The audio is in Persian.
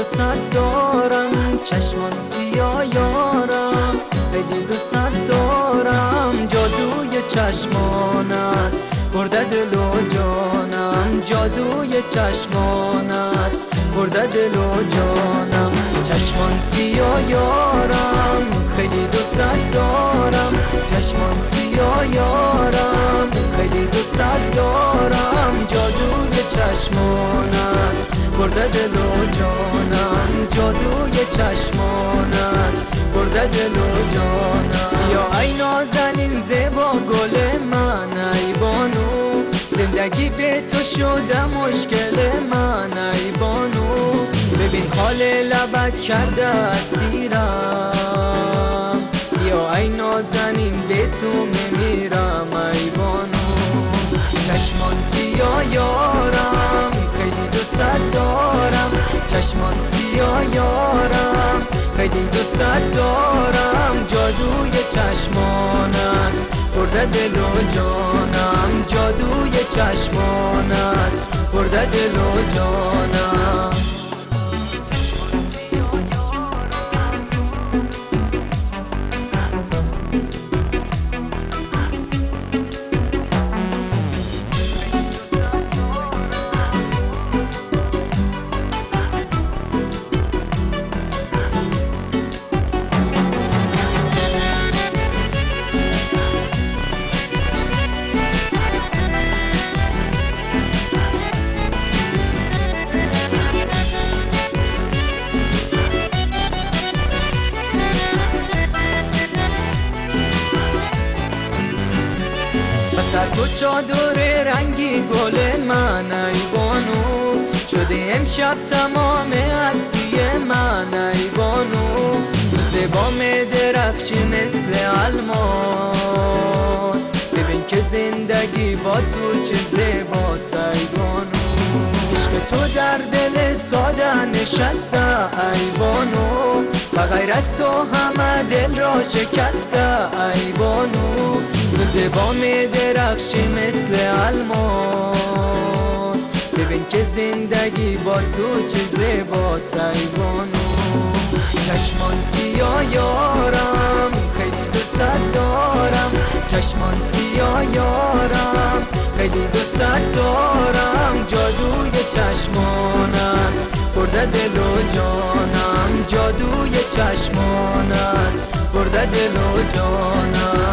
دوست دارم، چشمان سیاه یارم، خیلی دوست دارم. جادوی چشمانت برده دل و جانم، جادوی چشمانت برده دل و جانم. چشمان سیاه یارم، خیلی دوست دارم، چشمان سیاه یارم، خیلی دوست دارم. جادوی چشمانت برده دل و جانم، جادوی چشمانت برده دل و جانم. یا ای نازنین زیبا گل من، ای بانو زندگی به تو شده مشکل من، ای بانو ببین حال لبت کرده اسیرم. یا ای نازنین به تو میمیرم، ای بانو. چشمان سیاه یارم، خیلی دوست دارم، چشمان سیاه یارم، خیلی دوست دارم. جادوی چشمانت برده دل و جانم، جادوی چشمانت برده دل و جانم. سر تو چادر رنگی گل من، ای بانو شده امشب تمام هستی من، ای بانو. تو زیبا درخشی مثل الماس، ببین که زندگی با تو چه زیباست، ای بانو. عشق تو در دل ساده نشسته، ای بانو، و غیر از تو همه دل را شکسته، ای بانو. تو زیبا درخشی مثل الماس، ببین که زندگی با تو چه زیباست، ای بانو. چشمان سیاه یارم، خیلی دوست دارم، چشمان سیاه یارم، خیلی دوست دارم. جادوی چشمانت برده دل و جانم، جادوی چشمانت برده دل و جانم.